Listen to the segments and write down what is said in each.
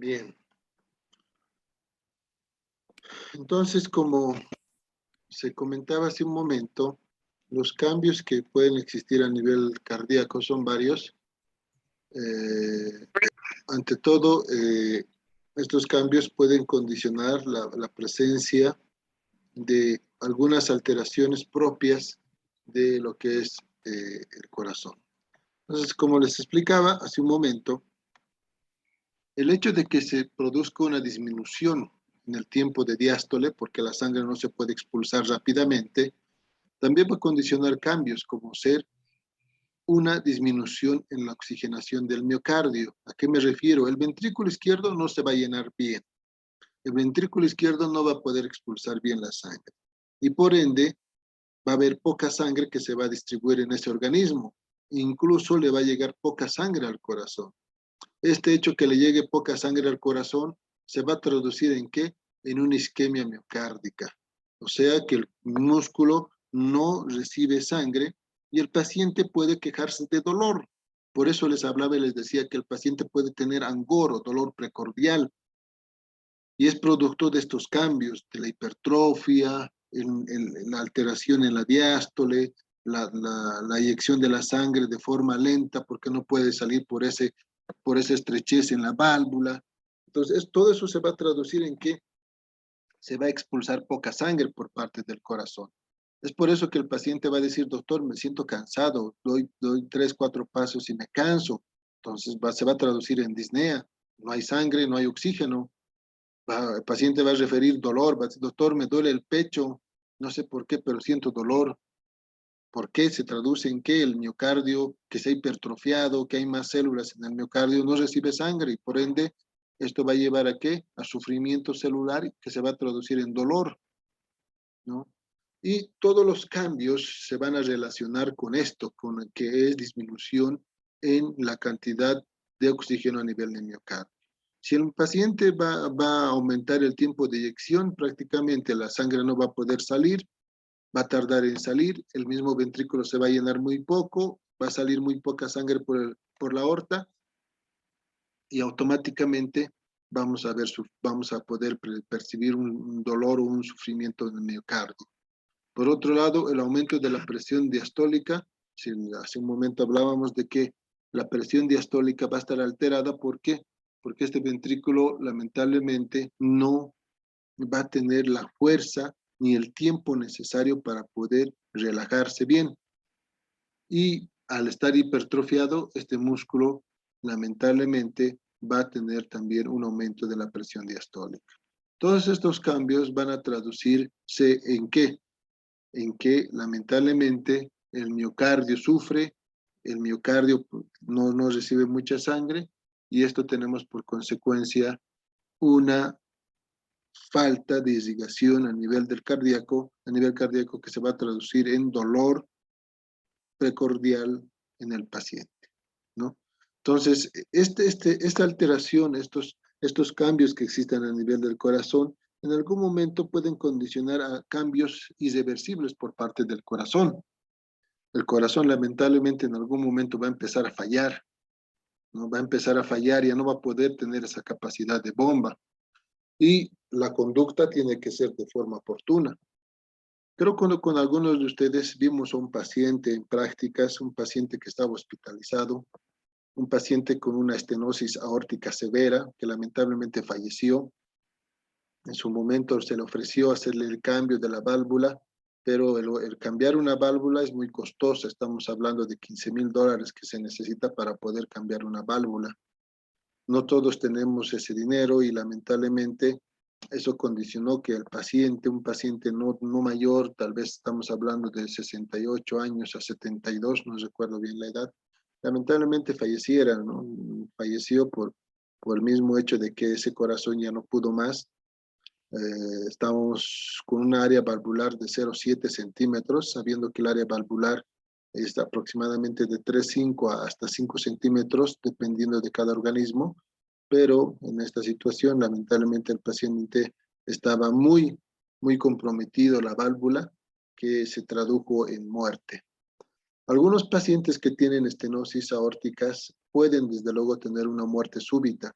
Bien. Entonces, como se comentaba hace un momento, los cambios que pueden existir a nivel cardíaco son varios. Ante todo, estos cambios pueden condicionar la presencia de algunas alteraciones propias de lo que es el corazón. Entonces, como les explicaba hace un momento, el hecho de que se produzca una disminución en el tiempo de diástole, porque la sangre no se puede expulsar rápidamente, también va a condicionar cambios como ser una disminución en la oxigenación del miocardio. ¿A qué me refiero? El ventrículo izquierdo no se va a llenar bien. El ventrículo izquierdo no va a poder expulsar bien la sangre. Y por ende, va a haber poca sangre que se va a distribuir en ese organismo. Incluso le va a llegar poca sangre al corazón. Este hecho que le llegue poca sangre al corazón se va a traducir ¿en qué? En una isquemia miocárdica. O sea que el músculo no recibe sangre y el paciente puede quejarse de dolor. Por eso les hablaba y les decía que el paciente puede tener angor, dolor precordial, y es producto de estos cambios, de la hipertrofia, la alteración en la diástole, la eyección de la sangre de forma lenta porque no puede salir por esa estrechez en la válvula. Entonces, todo eso se va a traducir en que se va a expulsar poca sangre por parte del corazón. Es por eso que el paciente va a decir, doctor, me siento cansado, doy 3, 4 pasos y me canso. Entonces se va a traducir en disnea, no hay sangre, no hay oxígeno. El paciente va a referir dolor, va a decir, doctor, me duele el pecho, no sé por qué, pero siento dolor. ¿Por qué? Se traduce en que el miocardio, que se ha hipertrofiado, que hay más células en el miocardio, no recibe sangre y por ende esto va a llevar a qué? A sufrimiento celular que se va a traducir en dolor, ¿no? Y todos los cambios se van a relacionar con esto, con el que es disminución en la cantidad de oxígeno a nivel de miocardio. Si el paciente va a aumentar el tiempo de eyección, prácticamente la sangre no va a poder salir, va a tardar en salir, el mismo ventrículo se va a llenar muy poco, va a salir muy poca sangre por la aorta y automáticamente vamos a poder percibir un dolor o un sufrimiento en el miocardio. Por otro lado, el aumento de la presión diastólica, si hace un momento hablábamos de que la presión diastólica va a estar alterada, ¿por qué? Porque este ventrículo lamentablemente no va a tener la fuerza ni el tiempo necesario para poder relajarse bien. Y al estar hipertrofiado, este músculo lamentablemente va a tener también un aumento de la presión diastólica. Todos estos cambios van a traducirse ¿en qué? En que lamentablemente el miocardio sufre, el miocardio no recibe mucha sangre y esto tenemos por consecuencia una falta de irrigación a nivel cardíaco que se va a traducir en dolor precordial en el paciente, ¿no? Entonces, esta alteración, estos cambios que existen a nivel del corazón, en algún momento pueden condicionar a cambios irreversibles por parte del corazón. El corazón lamentablemente en algún momento va a empezar a fallar, ¿no? Va a empezar a fallar, ya no va a poder tener esa capacidad de bomba. Y la conducta tiene que ser de forma oportuna. Creo que con algunos de ustedes vimos a un paciente en prácticas, un paciente que estaba hospitalizado, un paciente con una estenosis aórtica severa que lamentablemente falleció. En su momento se le ofreció hacerle el cambio de la válvula, pero el cambiar una válvula es muy costoso. Estamos hablando de $15,000 que se necesita para poder cambiar una válvula. No todos tenemos ese dinero y lamentablemente eso condicionó que el paciente, un paciente no mayor, tal vez estamos hablando de 68 años a 72, no recuerdo bien la edad, lamentablemente falleciera, ¿no? Falleció por el mismo hecho de que ese corazón ya no pudo más. Estamos con un área valvular de 0,7 centímetros, sabiendo que el área valvular es aproximadamente de 3,5 hasta 5 centímetros, dependiendo de cada organismo, pero en esta situación, lamentablemente, el paciente estaba muy comprometido la válvula, que se tradujo en muerte. Algunos pacientes que tienen estenosis aórticas pueden, desde luego, tener una muerte súbita.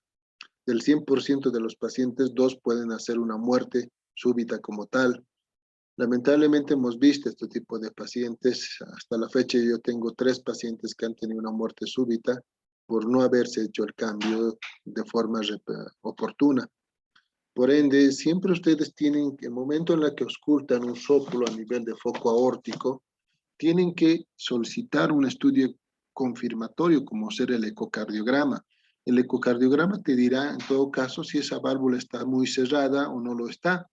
Del 100% de los pacientes, 2 pueden hacer una muerte súbita como tal. Lamentablemente hemos visto este tipo de pacientes. Hasta la fecha yo tengo 3 pacientes que han tenido una muerte súbita por no haberse hecho el cambio de forma oportuna. Por ende, siempre ustedes tienen, el momento en el que auscultan un soplo a nivel de foco aórtico, tienen que solicitar un estudio confirmatorio como ser el ecocardiograma. El ecocardiograma te dirá en todo caso si esa válvula está muy cerrada o no lo está.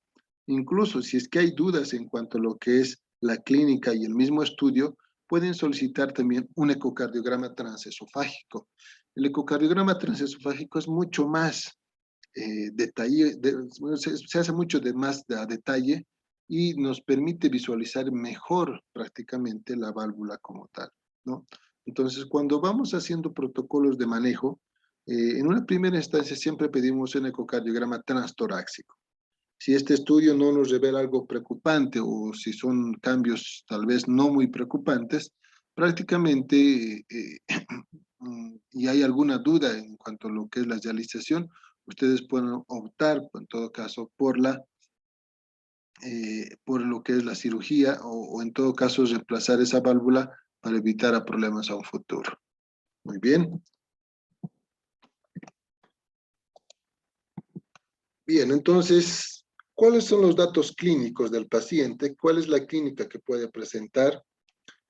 Incluso si es que hay dudas en cuanto a lo que es la clínica y el mismo estudio, pueden solicitar también un ecocardiograma transesofágico. El ecocardiograma transesofágico es mucho más detalle, se hace mucho de más a detalle y nos permite visualizar mejor prácticamente la válvula como tal, ¿no? Entonces, cuando vamos haciendo protocolos de manejo, en una primera instancia siempre pedimos un ecocardiograma transtorácico. Si este estudio no nos revela algo preocupante o si son cambios tal vez no muy preocupantes, prácticamente y hay alguna duda en cuanto a lo que es la dialización, ustedes pueden optar, en todo caso, por lo que es la cirugía o en todo caso reemplazar esa válvula para evitar problemas a un futuro. Muy bien. Bien, entonces, ¿cuáles son los datos clínicos del paciente? ¿Cuál es la clínica que puede presentar?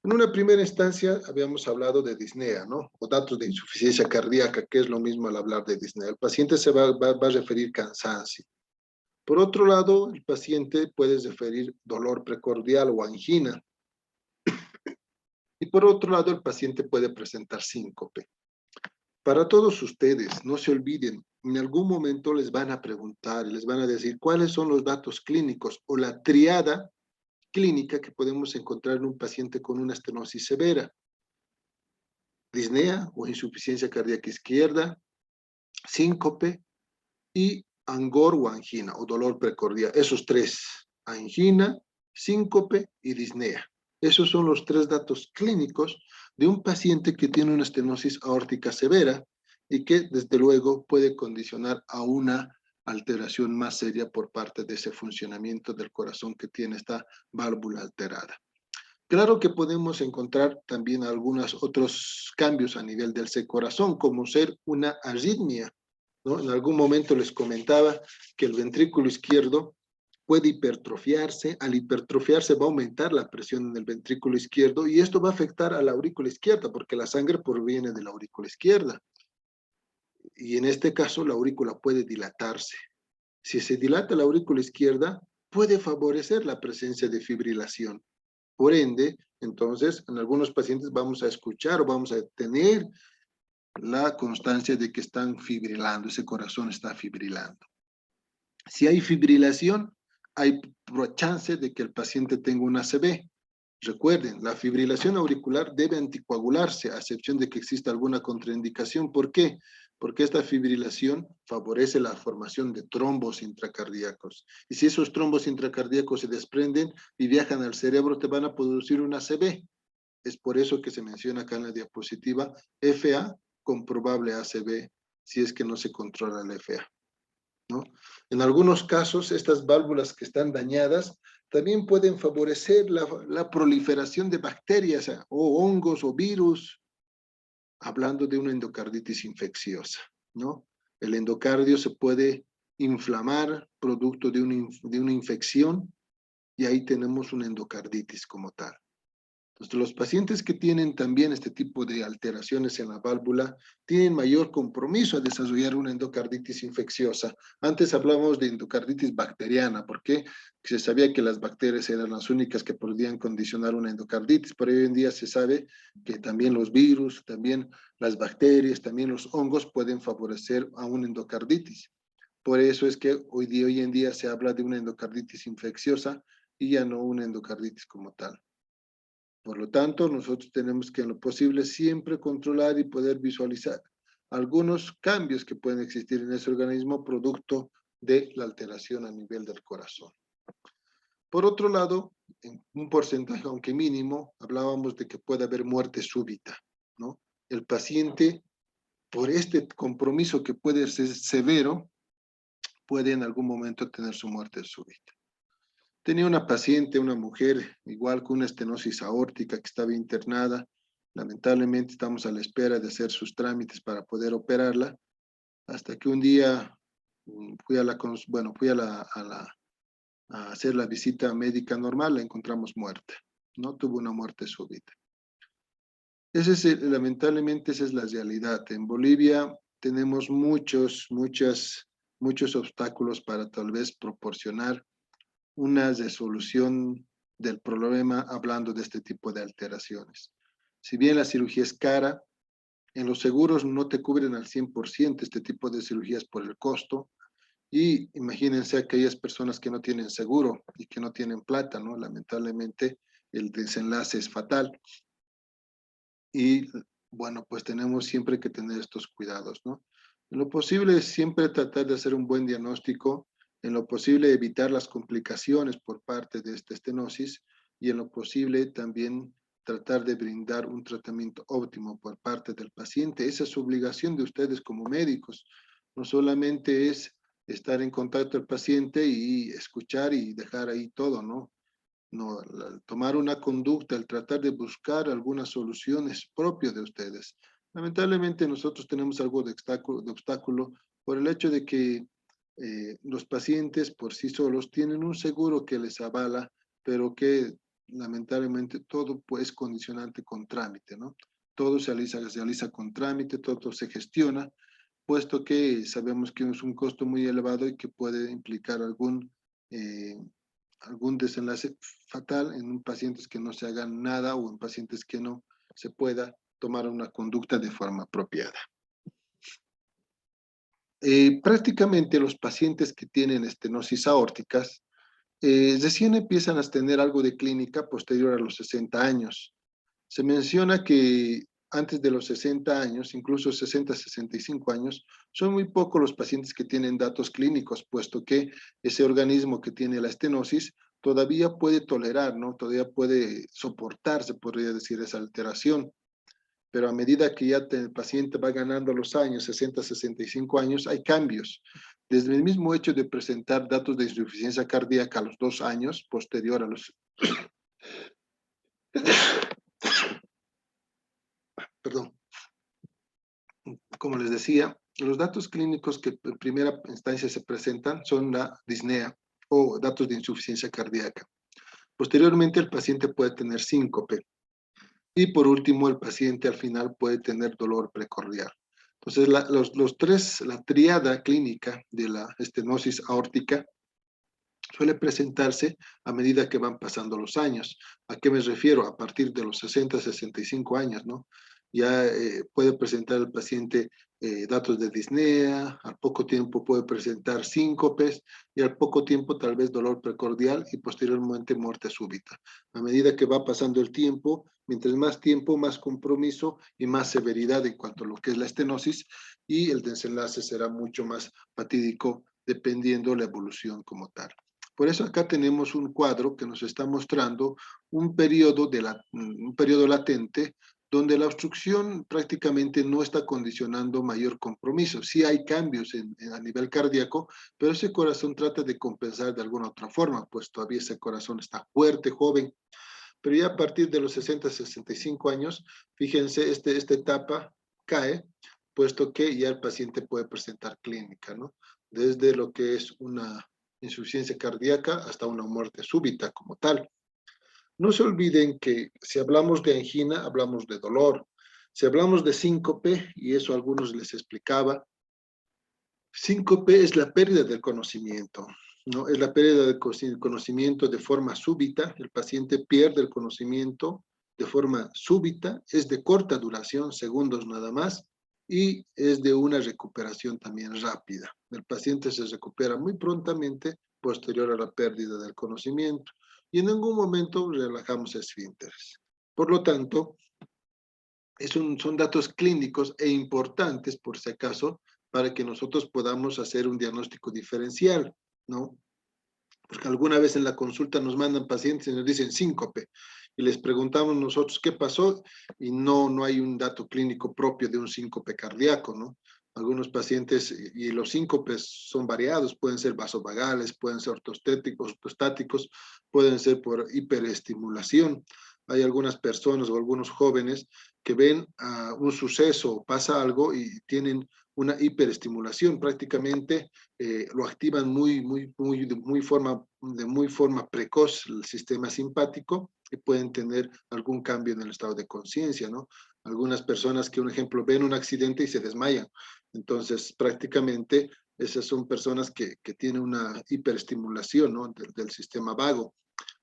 En una primera instancia habíamos hablado de disnea, ¿no? O datos de insuficiencia cardíaca, que es lo mismo al hablar de disnea. El paciente se va a referir cansancio. Por otro lado, el paciente puede referir dolor precordial o angina. Y por otro lado, el paciente puede presentar síncope. Para todos ustedes, no se olviden, en algún momento les van a preguntar, les van a decir cuáles son los datos clínicos o la triada clínica que podemos encontrar en un paciente con una estenosis severa. Disnea o insuficiencia cardíaca izquierda, síncope y angor o angina o dolor precordial. Esos 3, angina, síncope y disnea. Esos son los 3 datos clínicos de un paciente que tiene una estenosis aórtica severa y que desde luego puede condicionar a una alteración más seria por parte de ese funcionamiento del corazón que tiene esta válvula alterada. Claro que podemos encontrar también algunos otros cambios a nivel del corazón, como ser una arritmia, ¿no? En algún momento les comentaba que el ventrículo izquierdo puede hipertrofiarse. Al hipertrofiarse va a aumentar la presión en el ventrículo izquierdo y esto va a afectar a la aurícula izquierda porque la sangre proviene de la aurícula izquierda. Y en este caso la aurícula puede dilatarse. Si se dilata la aurícula izquierda, puede favorecer la presencia de fibrilación. Por ende, entonces, en algunos pacientes vamos a escuchar o vamos a tener la constancia de que están fibrilando, ese corazón está fibrilando. Si hay fibrilación, hay chance de que el paciente tenga una ACV. Recuerden, la fibrilación auricular debe anticoagularse, a excepción de que exista alguna contraindicación. ¿Por qué? Porque esta fibrilación favorece la formación de trombos intracardíacos. Y si esos trombos intracardíacos se desprenden y viajan al cerebro, te van a producir una ACV. Es por eso que se menciona acá en la diapositiva FA con probable ACV, si es que no se controla la FA, ¿no? En algunos casos, estas válvulas que están dañadas también pueden favorecer la proliferación de bacterias o hongos o virus, hablando de una endocarditis infecciosa, ¿no? El endocardio se puede inflamar producto de una infección y ahí tenemos una endocarditis como tal. Entonces, los pacientes que tienen también este tipo de alteraciones en la válvula tienen mayor compromiso a desarrollar una endocarditis infecciosa. Antes hablábamos de endocarditis bacteriana, porque se sabía que las bacterias eran las únicas que podían condicionar una endocarditis, pero hoy en día se sabe que también los virus, también las bacterias, también los hongos pueden favorecer a una endocarditis. Por eso es que hoy en día se habla de una endocarditis infecciosa y ya no una endocarditis como tal. Por lo tanto, nosotros tenemos que en lo posible siempre controlar y poder visualizar algunos cambios que pueden existir en ese organismo producto de la alteración a nivel del corazón. Por otro lado, en un porcentaje, aunque mínimo, hablábamos de que puede haber muerte súbita, ¿no? El paciente por este compromiso que puede ser severo, puede en algún momento tener su muerte súbita. Tenía una paciente, una mujer, igual con una estenosis aórtica que estaba internada. Lamentablemente estamos a la espera de hacer sus trámites para poder operarla, hasta que un día fui a hacer la visita médica normal, la encontramos muerta, ¿no? Tuvo una muerte súbita. Lamentablemente esa es la realidad. En Bolivia tenemos muchos obstáculos para tal vez proporcionar una resolución del problema hablando de este tipo de alteraciones. Si bien la cirugía es cara, en los seguros no te cubren al 100% este tipo de cirugías por el costo. Y imagínense aquellas personas que no tienen seguro y que no tienen plata, ¿no? Lamentablemente el desenlace es fatal. Y bueno, pues tenemos siempre que tener estos cuidados, ¿no? En lo posible, siempre tratar de hacer un buen diagnóstico, en lo posible evitar las complicaciones por parte de esta estenosis y en lo posible también tratar de brindar un tratamiento óptimo por parte del paciente. Esa es su obligación de ustedes como médicos. No solamente es estar en contacto al paciente y escuchar y dejar ahí todo, ¿no? No, tomar una conducta, el tratar de buscar algunas soluciones propias de ustedes. Lamentablemente nosotros tenemos algo de obstáculo por el hecho de que los pacientes por sí solos tienen un seguro que les avala, pero que lamentablemente todo pues, es condicionante con trámite, ¿no? Todo se realiza con trámite, todo se gestiona, puesto que sabemos que es un costo muy elevado y que puede implicar algún desenlace fatal en pacientes que no se hagan nada o en pacientes que no se pueda tomar una conducta de forma apropiada. Prácticamente los pacientes que tienen estenosis aórticas recién empiezan a tener algo de clínica posterior a los 60 años. Se menciona que antes de los 60 años, incluso 60, 65 años, son muy pocos los pacientes que tienen datos clínicos, puesto que ese organismo que tiene la estenosis todavía puede tolerar, ¿no? Todavía puede soportar, se podría decir, esa alteración. Pero a medida que ya el paciente va ganando los años, 60, 65 años, hay cambios. Desde el mismo hecho de presentar datos de insuficiencia cardíaca a los 2 años, posterior a los perdón, como les decía, los datos clínicos que en primera instancia se presentan son la disnea o datos de insuficiencia cardíaca. Posteriormente, el paciente puede tener síncope. Y por último, el paciente al final puede tener dolor precordial. Entonces, la triada clínica de la estenosis aórtica suele presentarse a medida que van pasando los años. ¿A qué me refiero? A partir de los 60, 65 años, ¿no? Ya puede presentar el paciente datos de disnea, al poco tiempo puede presentar síncopes y al poco tiempo tal vez dolor precordial y posteriormente muerte súbita. A medida que va pasando el tiempo, mientras más tiempo, más compromiso y más severidad en cuanto a lo que es la estenosis y el desenlace será mucho más fatídico dependiendo la evolución como tal. Por eso acá tenemos un cuadro que nos está mostrando un periodo latente donde la obstrucción prácticamente no está condicionando mayor compromiso. Sí hay cambios a nivel cardíaco, pero ese corazón trata de compensar de alguna otra forma, pues todavía ese corazón está fuerte, joven. Pero ya a partir de los 60, 65 años, fíjense, esta etapa cae, puesto que ya el paciente puede presentar clínica, ¿no? Desde lo que es una insuficiencia cardíaca hasta una muerte súbita como tal. No se olviden que si hablamos de angina, hablamos de dolor. Si hablamos de síncope, y eso a algunos les explicaba, síncope es la pérdida del conocimiento, ¿no? Es la pérdida del conocimiento de forma súbita, el paciente pierde el conocimiento de forma súbita, es de corta duración, segundos nada más, y es de una recuperación también rápida. El paciente se recupera muy prontamente posterior a la pérdida del conocimiento y en ningún momento relajamos esfínteres. Por lo tanto, son datos clínicos e importantes, por si acaso, para que nosotros podamos hacer un diagnóstico diferencial, ¿no? Porque alguna vez en la consulta nos mandan pacientes y nos dicen síncope. y les preguntamos nosotros qué pasó y no hay un dato clínico propio de un síncope cardíaco, ¿no? Algunos pacientes, y los síncopes son variados, pueden ser vasovagales, pueden ser ortostáticos, pueden ser por hiperestimulación. Hay algunas personas o algunos jóvenes que ven un suceso o pasa algo y tienen una hiperestimulación, prácticamente lo activan de muy forma precoz el sistema simpático y pueden tener algún cambio en el estado de conciencia, ¿no? Algunas personas que, un ejemplo, ven un accidente y se desmayan. Entonces, prácticamente, esas son personas que tienen una hiperestimulación, ¿no? del sistema vago.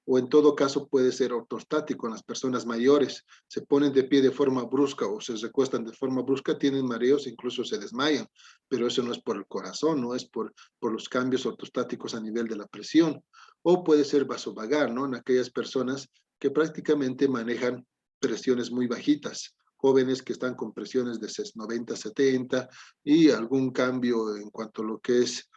O en todo caso puede ser ortostático en las personas mayores. Se ponen de pie de forma brusca o se recuestan de forma brusca, tienen mareos, incluso se desmayan. Pero eso no es por el corazón, no es por los cambios ortostáticos a nivel de la presión. O puede ser vasovagal, ¿no? En aquellas personas que prácticamente manejan presiones muy bajitas, jóvenes que están con presiones de 90, 70 y algún cambio en cuanto a lo que es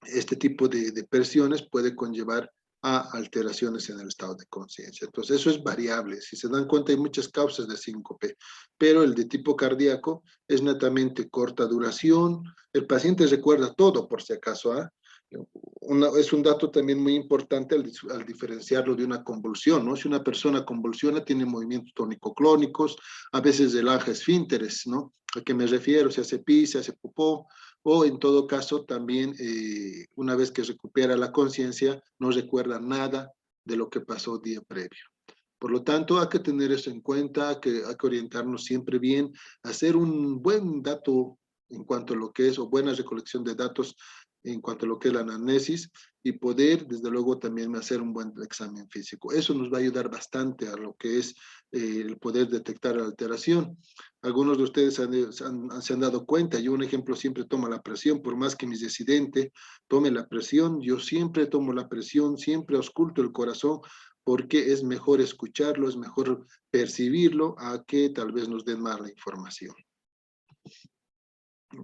este tipo de presiones puede conllevar a alteraciones en el estado de conciencia. Entonces, eso es variable. Si se dan cuenta, hay muchas causas de síncope, pero el de tipo cardíaco es netamente corta duración. El paciente recuerda todo, por si acaso. Es un dato también muy importante al diferenciarlo de una convulsión, ¿no? Si una persona convulsiona, tiene movimientos tónico-clónicos, a veces relaja esfínteres, ¿no? ¿A qué me refiero? Se hace pis, se hace popó, o en todo caso también una vez que recupera la conciencia no recuerda nada de lo que pasó día previo. Por lo tanto, hay que tener eso en cuenta, hay que orientarnos siempre bien, hacer un buen dato en cuanto a lo que es, o buena recolección de datos en cuanto a lo que es la anamnesis, y poder, desde luego, también hacer un buen examen físico. Eso nos va a ayudar bastante a lo que es el poder detectar la alteración. Algunos de ustedes se han dado cuenta, yo un ejemplo siempre tomo la presión, por más que mi residente tome la presión, yo siempre tomo la presión, siempre ausculto el corazón, porque es mejor escucharlo, es mejor percibirlo, a que tal vez nos den mala información.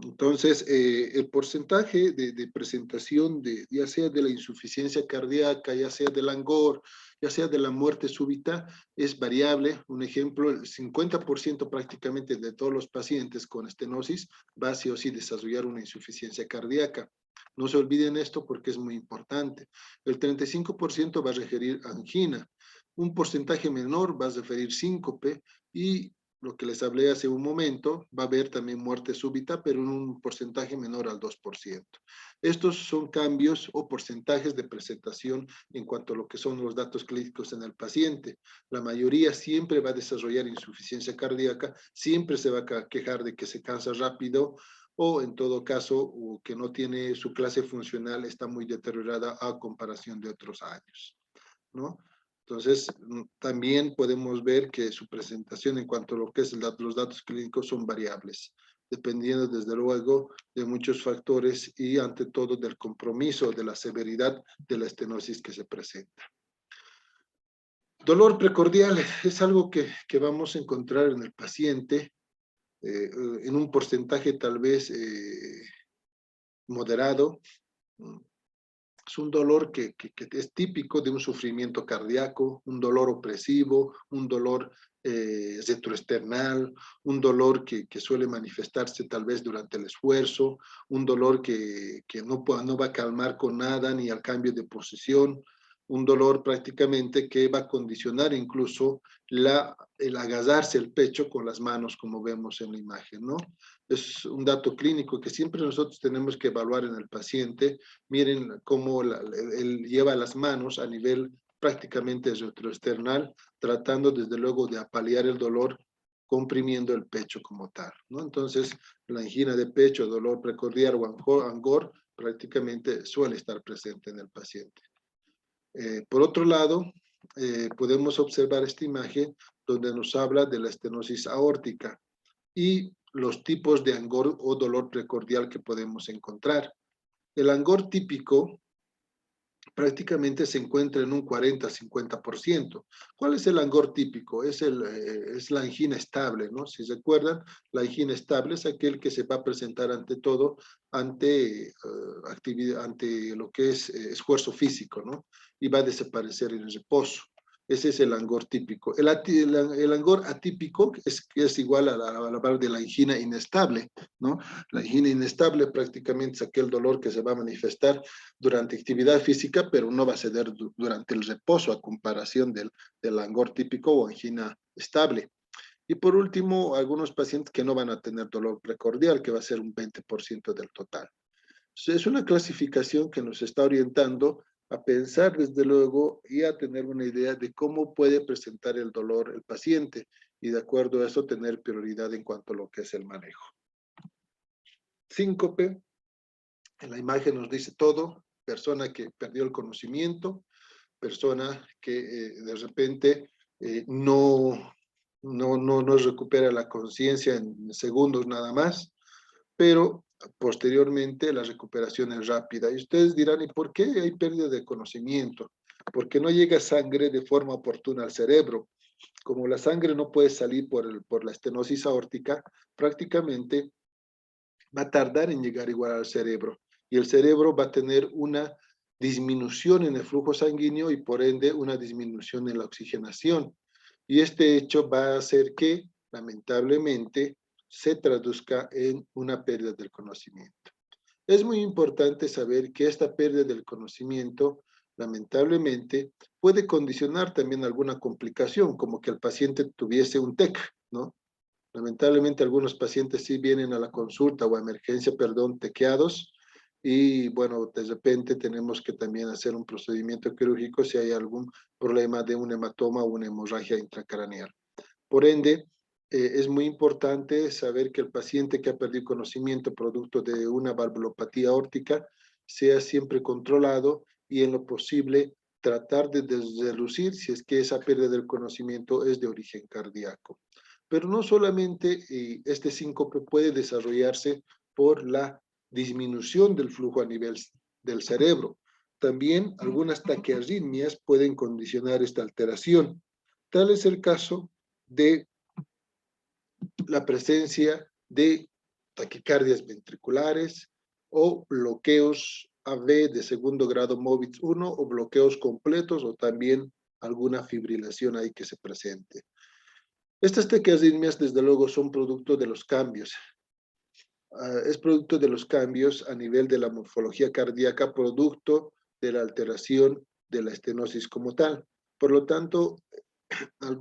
Entonces, el porcentaje de presentación, ya sea de la insuficiencia cardíaca, ya sea del angor, ya sea de la muerte súbita, es variable. Un ejemplo, el 50% prácticamente de todos los pacientes con estenosis va sí o sí desarrollar una insuficiencia cardíaca. No se olviden esto porque es muy importante. El 35% va a referir angina. Un porcentaje menor va a referir síncope y lo que les hablé hace un momento, va a haber también muerte súbita, pero en un porcentaje menor al 2%. Estos son cambios o porcentajes de presentación en cuanto a lo que son los datos clínicos en el paciente. La mayoría siempre va a desarrollar insuficiencia cardíaca, siempre se va a quejar de que se cansa rápido, o en todo caso, o que no tiene su clase funcional, está muy deteriorada a comparación de otros años, ¿no? Entonces, también podemos ver que su presentación en cuanto a lo que es los datos clínicos son variables, dependiendo desde luego de muchos factores y ante todo del compromiso, de la severidad de la estenosis que se presenta. Dolor precordial es algo que vamos a encontrar en el paciente en un porcentaje tal vez moderado. Es un dolor que es típico de un sufrimiento cardíaco, un dolor opresivo, un dolor retroesternal, un dolor que suele manifestarse tal vez durante el esfuerzo, un dolor que no va a calmar con nada ni al cambio de posición, un dolor prácticamente que va a condicionar incluso el agarrarse el pecho con las manos, como vemos en la imagen, ¿no? Es un dato clínico que siempre nosotros tenemos que evaluar en el paciente. Miren cómo él lleva las manos a nivel prácticamente retroesternal, tratando desde luego de apalear el dolor, comprimiendo el pecho como tal, ¿no? Entonces, la angina de pecho, dolor precordial o angor, prácticamente suele estar presente en el paciente. Por otro lado, podemos observar esta imagen donde nos habla de la estenosis aórtica y los tipos de angor o dolor precordial que podemos encontrar. El angor típico prácticamente se encuentra en un 40-50%. ¿Cuál es el angor típico? Es la angina estable, ¿no? Si recuerdan, la angina estable es aquel que se va a presentar ante todo ante actividad, ante lo que es esfuerzo físico, ¿no? Y va a desaparecer en el reposo. Ese es el angor típico. El angor atípico es igual a la de la angina inestable, ¿no? La angina inestable prácticamente es aquel dolor que se va a manifestar durante actividad física, pero no va a ceder durante el reposo a comparación del angor típico o angina estable. Y por último, algunos pacientes que no van a tener dolor precordial, que va a ser un 20% del total. Es una clasificación que nos está orientando a pensar desde luego y a tener una idea de cómo puede presentar el dolor el paciente y de acuerdo a eso tener prioridad en cuanto a lo que es el manejo. Síncope, en la imagen nos dice todo, persona que perdió el conocimiento, persona que de repente no recupera la conciencia en segundos nada más, pero posteriormente la recuperación es rápida. Y ustedes dirán, ¿y por qué hay pérdida de conocimiento? Porque no llega sangre de forma oportuna al cerebro. Como la sangre no puede salir por la estenosis aórtica, prácticamente va a tardar en llegar igual al cerebro. Y el cerebro va a tener una disminución en el flujo sanguíneo y por ende una disminución en la oxigenación. Y este hecho va a hacer que, lamentablemente, se traduzca en una pérdida del conocimiento. Es muy importante saber que esta pérdida del conocimiento, lamentablemente, puede condicionar también alguna complicación, como que el paciente tuviese un TEC, ¿no? Lamentablemente algunos pacientes sí vienen a la consulta o a emergencia, perdón, tequeados, y bueno, de repente tenemos que también hacer un procedimiento quirúrgico si hay algún problema de un hematoma o una hemorragia intracraneal. Por ende, es muy importante saber que el paciente que ha perdido conocimiento producto de una valvulopatía aórtica sea siempre controlado y en lo posible tratar de reducir si es que esa pérdida del conocimiento es de origen cardíaco. Pero no solamente este síncope puede desarrollarse por la disminución del flujo a nivel del cerebro. También algunas taquiarritmias pueden condicionar esta alteración. Tal es el caso de la presencia de taquicardias ventriculares o bloqueos AV de segundo grado MOVITS 1 o bloqueos completos o también alguna fibrilación ahí que se presente. Estas taquiarritmias desde luego son producto de los cambios. Es producto de los cambios a nivel de la morfología cardíaca, producto de la alteración de la estenosis como tal. Por lo tanto,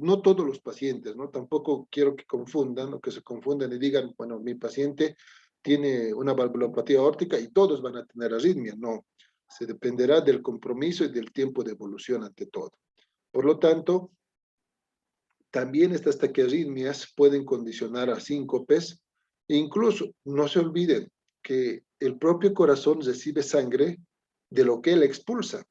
no todos los pacientes, ¿no? Tampoco quiero que confundan o que se confundan y digan, bueno, mi paciente tiene una valvulopatía aórtica y todos van a tener arritmia. No, se dependerá del compromiso y del tiempo de evolución ante todo. Por lo tanto, también estas taquiarritmias pueden condicionar a síncopes e incluso no se olviden que el propio corazón recibe sangre de lo que él expulsa.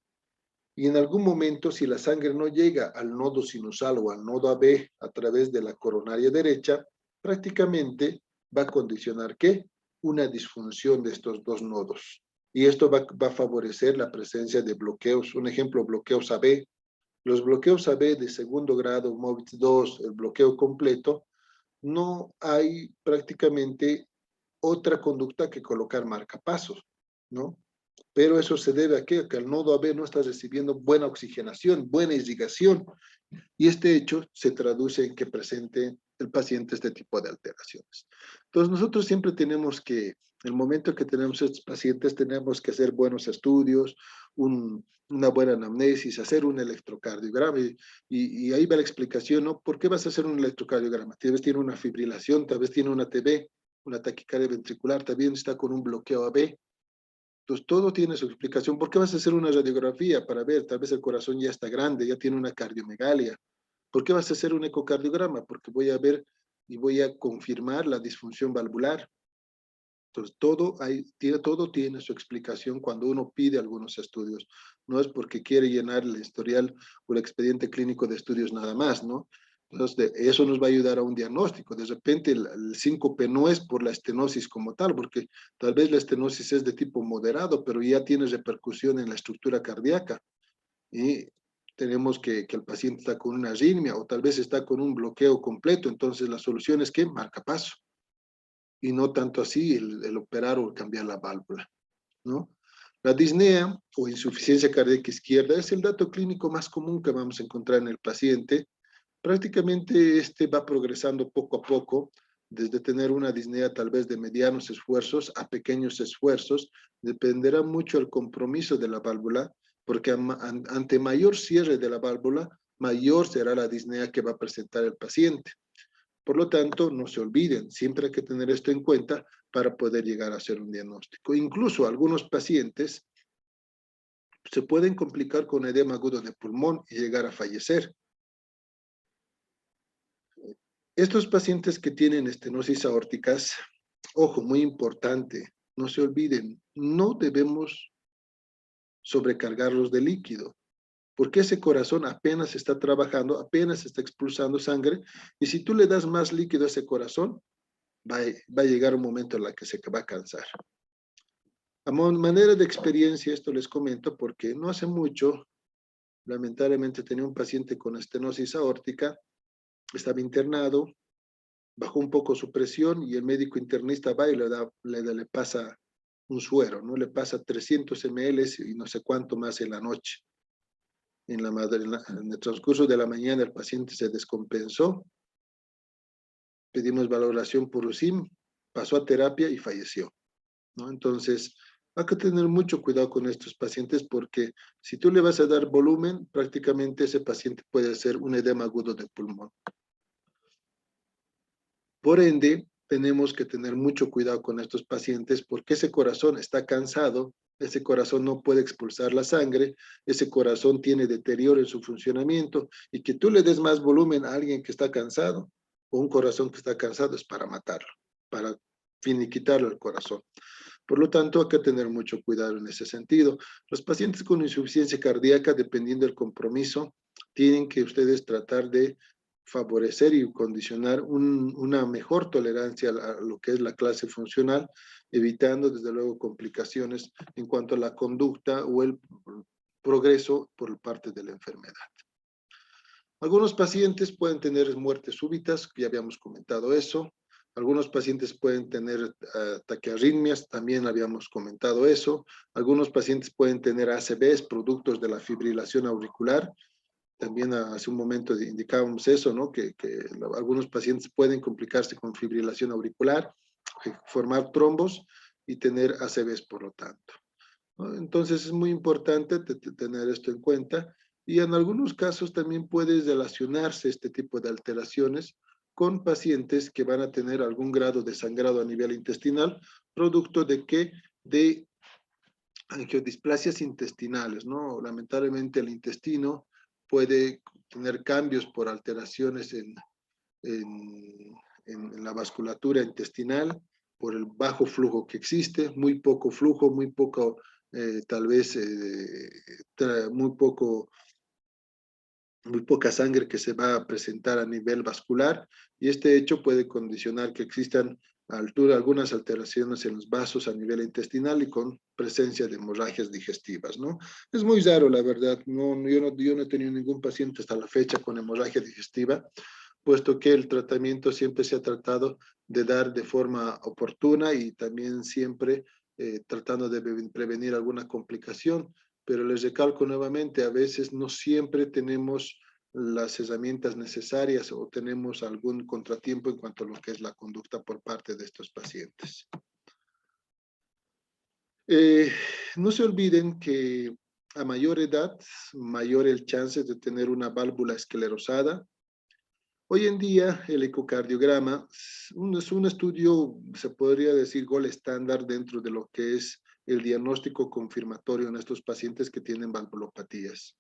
Y en algún momento, si la sangre no llega al nodo sinusal o al nodo AB a través de la coronaria derecha, prácticamente va a condicionar ¿qué? Una disfunción de estos dos nodos. Y esto va a favorecer la presencia de bloqueos. Un ejemplo, bloqueos AB. Los bloqueos AB de segundo grado, MOVITS 2, el bloqueo completo, no hay prácticamente otra conducta que colocar marcapasos, ¿no? Pero eso se debe a qué? Que el nodo AB no está recibiendo buena oxigenación, buena irrigación, y este hecho se traduce en que presente el paciente este tipo de alteraciones. Entonces nosotros siempre tenemos que, el momento que tenemos estos pacientes, tenemos que hacer buenos estudios, una buena anamnesis, hacer un electrocardiograma, y ahí va la explicación, ¿no? ¿Por qué vas a hacer un electrocardiograma? Tal vez tiene una fibrilación, tal vez tiene una TB, una taquicardia ventricular, también está con un bloqueo AB. Entonces, todo tiene su explicación. ¿Por qué vas a hacer una radiografía para ver? Tal vez el corazón ya está grande, ya tiene una cardiomegalia. ¿Por qué vas a hacer un ecocardiograma? Porque voy a ver y voy a confirmar la disfunción valvular. Entonces, todo tiene su explicación cuando uno pide algunos estudios. No es porque quiere llenar el historial o el expediente clínico de estudios nada más, ¿no? Entonces, eso nos va a ayudar a un diagnóstico. De repente, el síncope no es por la estenosis como tal, porque tal vez la estenosis es de tipo moderado, pero ya tiene repercusión en la estructura cardíaca. Y tenemos que el paciente está con una arritmia o tal vez está con un bloqueo completo. Entonces, la solución es que marcapaso y no tanto así el operar o cambiar la válvula, ¿no? La disnea o insuficiencia cardíaca izquierda es el dato clínico más común que vamos a encontrar en el paciente. Prácticamente este va progresando poco a poco, desde tener una disnea tal vez de medianos esfuerzos a pequeños esfuerzos. Dependerá mucho el compromiso de la válvula, porque ante mayor cierre de la válvula, mayor será la disnea que va a presentar el paciente. Por lo tanto, no se olviden, siempre hay que tener esto en cuenta para poder llegar a hacer un diagnóstico. Incluso algunos pacientes se pueden complicar con edema agudo de pulmón y llegar a fallecer. Estos pacientes que tienen estenosis aórticas, ojo, muy importante, no se olviden, no debemos sobrecargarlos de líquido, porque ese corazón apenas está trabajando, apenas está expulsando sangre, y si tú le das más líquido a ese corazón, va a llegar un momento en el que se va a cansar. A manera de experiencia, esto les comento porque no hace mucho, lamentablemente tenía un paciente con estenosis aórtica, estaba internado, bajó un poco su presión y el médico internista va y le pasa un suero, ¿no? Le pasa 300 ml y no sé cuánto más en la noche. En el transcurso de la mañana el paciente se descompensó, pedimos valoración por USIM, pasó a terapia y falleció, ¿no? Entonces, hay que tener mucho cuidado con estos pacientes porque si tú le vas a dar volumen, prácticamente ese paciente puede hacer un edema agudo de pulmón. Por ende, tenemos que tener mucho cuidado con estos pacientes porque ese corazón está cansado, ese corazón no puede expulsar la sangre, ese corazón tiene deterioro en su funcionamiento y que tú le des más volumen a alguien que está cansado o un corazón que está cansado es para matarlo, para finiquitarlo el corazón. Por lo tanto, hay que tener mucho cuidado en ese sentido. Los pacientes con insuficiencia cardíaca, dependiendo del compromiso, tienen que ustedes tratar de favorecer y condicionar una mejor tolerancia a lo que es la clase funcional, evitando desde luego complicaciones en cuanto a la conducta o el progreso por parte de la enfermedad. Algunos pacientes pueden tener muertes súbitas, ya habíamos comentado eso. Algunos pacientes pueden tener taquiarritmias, también habíamos comentado eso. Algunos pacientes pueden tener ACVs, productos de la fibrilación auricular. También hace un momento indicábamos eso, ¿no? Que algunos pacientes pueden complicarse con fibrilación auricular, formar trombos y tener ACVs por lo tanto, ¿no? Entonces es muy importante tener esto en cuenta y en algunos casos también puede relacionarse este tipo de alteraciones con pacientes que van a tener algún grado de sangrado a nivel intestinal, producto de qué, de angiodisplasias intestinales, ¿no? Lamentablemente el intestino puede tener cambios por alteraciones en la vasculatura intestinal, por el bajo flujo que existe, muy poco flujo, muy poco, tal vez, muy poca sangre que se va a presentar a nivel vascular, y este hecho puede condicionar que existan a altura algunas alteraciones en los vasos a nivel intestinal y con presencia de hemorragias digestivas, ¿no? Es muy raro, la verdad, yo no he tenido ningún paciente hasta la fecha con hemorragia digestiva, puesto que el tratamiento siempre se ha tratado de dar de forma oportuna y también siempre tratando de prevenir alguna complicación, pero les recalco nuevamente, a veces no siempre tenemos las herramientas necesarias o tenemos algún contratiempo en cuanto a lo que es la conducta por parte de estos pacientes. No se olviden que a mayor edad, mayor el chance de tener una válvula esclerosada. Hoy en día el ecocardiograma es un estudio, se podría decir, gold estándar dentro de lo que es el diagnóstico confirmatorio en estos pacientes que tienen valvulopatías.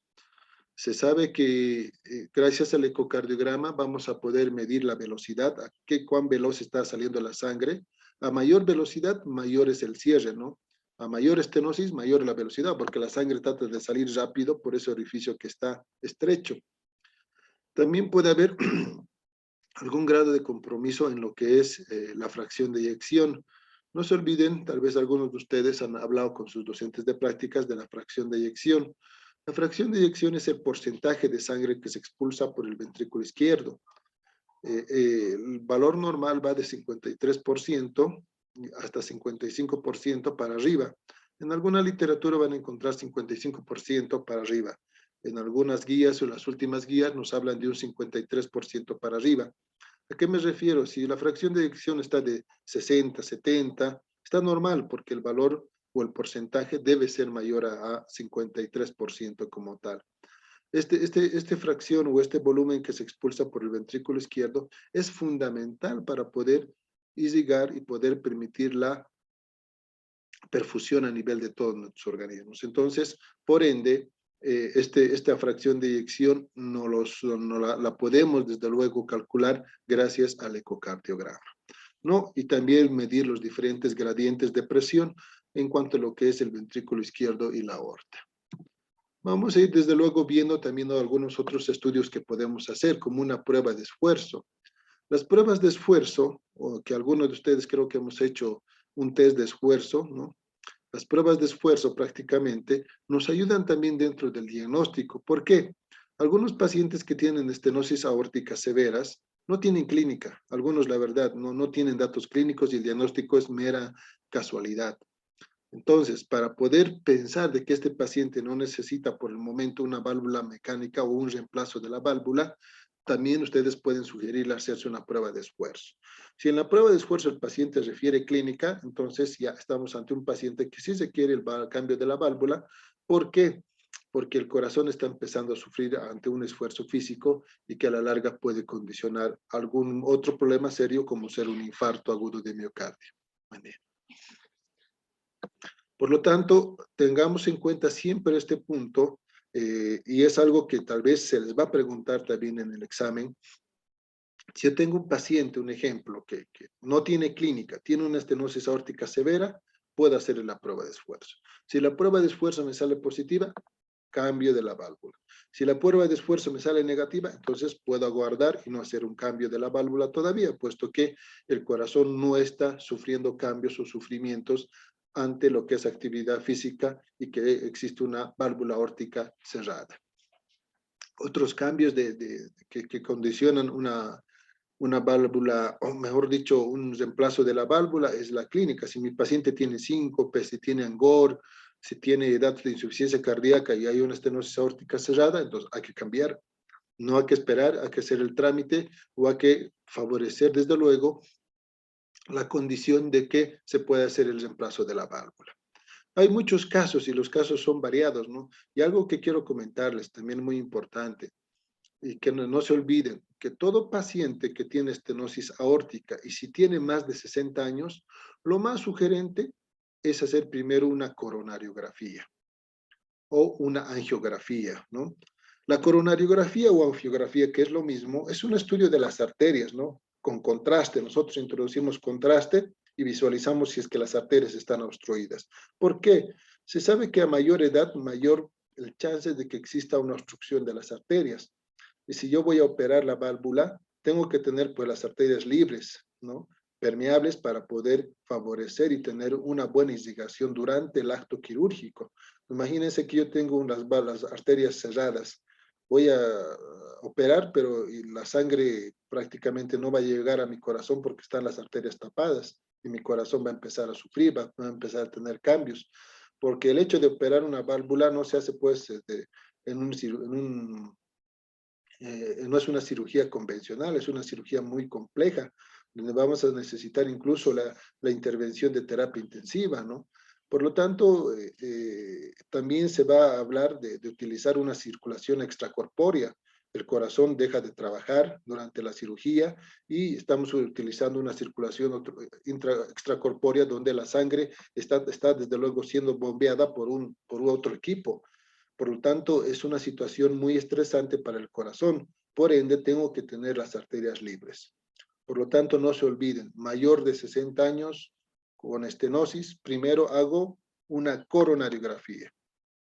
Se sabe que gracias al ecocardiograma vamos a poder medir la velocidad, cuán veloz está saliendo la sangre. A mayor velocidad, mayor es el cierre, ¿no? A mayor estenosis, mayor la velocidad, porque la sangre trata de salir rápido por ese orificio que está estrecho. También puede haber algún grado de compromiso en lo que es la fracción de eyección. No se olviden, tal vez algunos de ustedes han hablado con sus docentes de prácticas de la fracción de eyección. La fracción de eyección es el porcentaje de sangre que se expulsa por el ventrículo izquierdo. El valor normal va de 53% hasta 55% para arriba. En alguna literatura van a encontrar 55% para arriba. En algunas guías o las últimas guías nos hablan de un 53% para arriba. ¿A qué me refiero? Si la fracción de eyección está de 60, 70, está normal porque el valor o el porcentaje debe ser mayor a 53% como tal. Este fracción o este volumen que se expulsa por el ventrículo izquierdo es fundamental para poder irrigar y poder permitir la perfusión a nivel de todos nuestros organismos. Entonces, por ende, esta fracción de eyección la podemos desde luego calcular gracias al ecocardiograma, ¿no? Y también medir los diferentes gradientes de presión en cuanto a lo que es el ventrículo izquierdo y la aorta. Vamos a ir desde luego viendo también algunos otros estudios que podemos hacer como una prueba de esfuerzo. Las pruebas de esfuerzo, o que algunos de ustedes creo que hemos hecho un test de esfuerzo, ¿no? Las pruebas de esfuerzo prácticamente nos ayudan también dentro del diagnóstico. ¿Por qué? Algunos pacientes que tienen estenosis aórtica severas no tienen clínica. Algunos, la verdad, no tienen datos clínicos y el diagnóstico es mera casualidad. Entonces, para poder pensar de que este paciente no necesita por el momento una válvula mecánica o un reemplazo de la válvula, también ustedes pueden sugerirle hacerse una prueba de esfuerzo. Si en la prueba de esfuerzo el paciente refiere clínica, entonces ya estamos ante un paciente que sí se quiere el cambio de la válvula. ¿Por qué? Porque el corazón está empezando a sufrir ante un esfuerzo físico y que a la larga puede condicionar algún otro problema serio como ser un infarto agudo de miocardio. Por lo tanto, tengamos en cuenta siempre este punto, y es algo que tal vez se les va a preguntar también en el examen. Si yo tengo un paciente, un ejemplo, que no tiene clínica, tiene una estenosis aórtica severa, puedo hacerle la prueba de esfuerzo. Si la prueba de esfuerzo me sale positiva, cambio de la válvula. Si la prueba de esfuerzo me sale negativa, entonces puedo aguardar y no hacer un cambio de la válvula todavía, puesto que el corazón no está sufriendo cambios o sufrimientos ante lo que es actividad física y que existe una válvula aórtica cerrada. Otros cambios que condicionan una válvula, o mejor dicho, un reemplazo de la válvula es la clínica. Si mi paciente tiene síncope, si tiene angor, si tiene datos de insuficiencia cardíaca y hay una estenosis aórtica cerrada, entonces hay que cambiar. No hay que esperar, hay que hacer el trámite o hay que favorecer, desde luego, la condición de que se pueda hacer el reemplazo de la válvula. Hay muchos casos y los casos son variados, ¿no? Y algo que quiero comentarles también muy importante y que no se olviden, que todo paciente que tiene estenosis aórtica y si tiene más de 60 años, lo más sugerente es hacer primero una coronariografía o una angiografía, ¿no? La coronariografía o angiografía, que es lo mismo, es un estudio de las arterias, ¿no? Con contraste, nosotros introducimos contraste y visualizamos si es que las arterias están obstruidas. ¿Por qué? Se sabe que a mayor edad, mayor el chance de que exista una obstrucción de las arterias. Y si yo voy a operar la válvula, tengo que tener pues las arterias libres, ¿no? Permeables para poder favorecer y tener una buena irrigación durante el acto quirúrgico. Imagínense que yo tengo las arterias cerradas. Voy a operar, pero la sangre prácticamente no va a llegar a mi corazón porque están las arterias tapadas y mi corazón va a empezar a sufrir, va a empezar a tener cambios. Porque el hecho de operar una válvula no se hace pues no es una cirugía convencional, es una cirugía muy compleja, donde vamos a necesitar incluso la intervención de terapia intensiva, ¿no? Por lo tanto, también se va a hablar de utilizar una circulación extracorpórea. El corazón deja de trabajar durante la cirugía y estamos utilizando una circulación extracorpórea donde la sangre está desde luego siendo bombeada por otro equipo. Por lo tanto, es una situación muy estresante para el corazón. Por ende, tengo que tener las arterias libres. Por lo tanto, no se olviden, mayor de 60 años con estenosis, primero hago una coronariografía.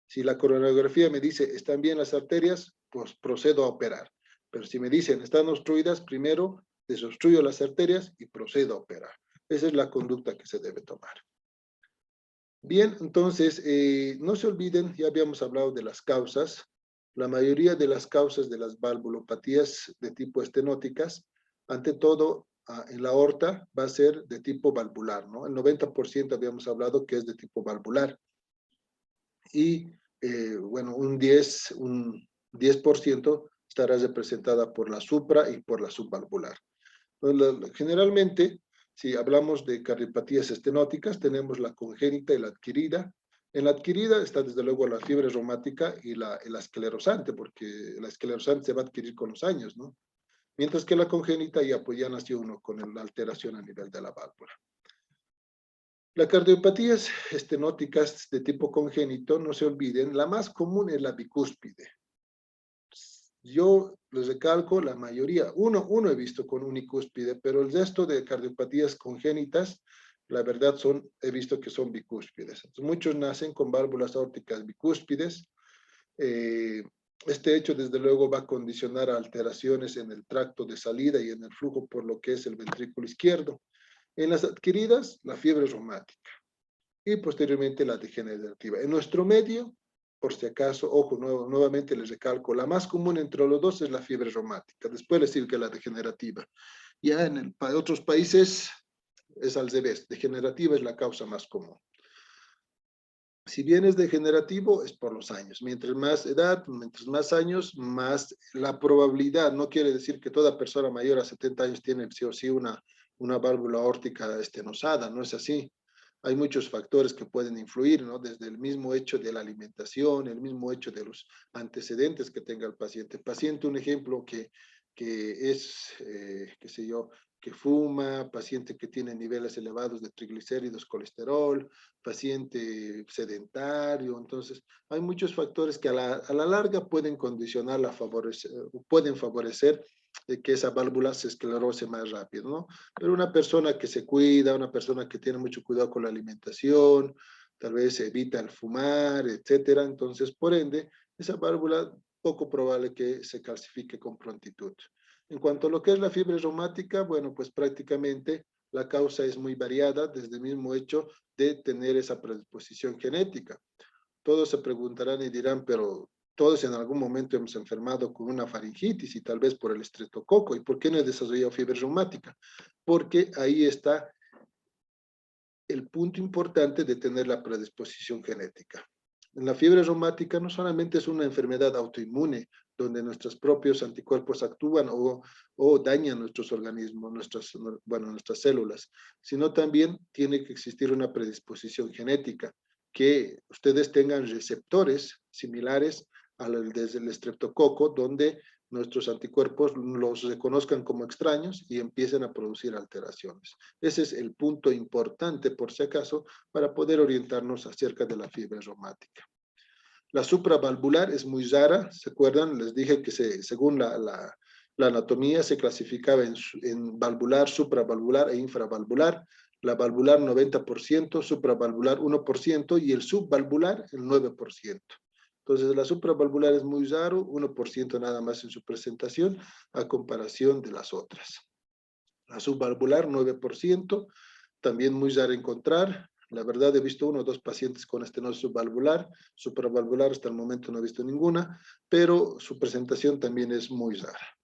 Si la coronariografía me dice, están bien las arterias, pues procedo a operar. Pero si me dicen, están obstruidas, primero desobstruyo las arterias y procedo a operar. Esa es la conducta que se debe tomar. Bien, entonces, no se olviden, ya habíamos hablado de las causas. La mayoría de las causas de las valvulopatías de tipo estenóticas, ante todo, en la aorta va a ser de tipo valvular, ¿no? El 90% habíamos hablado que es de tipo valvular. y bueno, un 10% estará representada por la supra y por la subvalvular. Entonces, generalmente, si hablamos de cardiopatías estenóticas, tenemos la congénita y la adquirida. En la adquirida está desde luego la fiebre reumática y la esclerosante, porque la esclerosante se va a adquirir con los años, ¿no? Mientras que la congénita ya nació uno con la alteración a nivel de la válvula. Las cardiopatías estenóticas de tipo congénito, no se olviden, la más común es la bicúspide. Yo les recalco, la mayoría, uno he visto con unicúspide, pero el resto de cardiopatías congénitas, la verdad he visto que son bicúspides. Entonces, muchos nacen con válvulas aórticas bicúspides. Eh, este hecho, desde luego, va a condicionar a alteraciones en el tracto de salida y en el flujo por lo que es el ventrículo izquierdo. En las adquiridas, la fiebre reumática y posteriormente la degenerativa. En nuestro medio, por si acaso, ojo, nuevamente les recalco, la más común entre los dos es la fiebre reumática, después le sigue la degenerativa. Ya en otros países es al revés, degenerativa es la causa más común. Si bien es degenerativo, es por los años. Mientras más edad, mientras más años, más la probabilidad. No quiere decir que toda persona mayor a 70 años tiene sí o sí una válvula aórtica estenosada, no es así. Hay muchos factores que pueden influir, ¿no? Desde el mismo hecho de la alimentación, el mismo hecho de los antecedentes que tenga el paciente. Paciente, un ejemplo que es, qué sé yo, que fuma, paciente que tiene niveles elevados de triglicéridos, colesterol, paciente sedentario. Entonces, hay muchos factores que a la larga pueden condicionar, pueden favorecer que esa válvula se esclerose más rápido, ¿no? Pero una persona que se cuida, una persona que tiene mucho cuidado con la alimentación, tal vez evita el fumar, etcétera, entonces, por ende, esa válvula poco probable que se calcifique con prontitud. En cuanto a lo que es la fiebre reumática, bueno, pues prácticamente la causa es muy variada desde el mismo hecho de tener esa predisposición genética. Todos se preguntarán y dirán, pero todos en algún momento hemos enfermado con una faringitis y tal vez por el estreptococo. ¿Y por qué no he desarrollado fiebre reumática? Porque ahí está el punto importante de tener la predisposición genética. La fiebre reumática no solamente es una enfermedad autoinmune, donde nuestros propios anticuerpos actúan o dañan nuestros organismos, nuestras células, sino también tiene que existir una predisposición genética, que ustedes tengan receptores similares al del estreptococo, donde nuestros anticuerpos los reconozcan como extraños y empiecen a producir alteraciones. Ese es el punto importante, por si acaso, para poder orientarnos acerca de la fiebre reumática. La supravalvular es muy rara, ¿se acuerdan? Les dije que según la anatomía se clasificaba en valvular, supravalvular e infravalvular. La valvular 90%, supravalvular 1% y el subvalvular el 9%. Entonces, la supravalvular es muy raro, 1% nada más en su presentación, a comparación de las otras. La subvalvular, 9%, también muy raro encontrar. La verdad, he visto 1 o 2 pacientes con estenosis subvalvular, supravalvular hasta el momento no he visto ninguna, pero su presentación también es muy rara.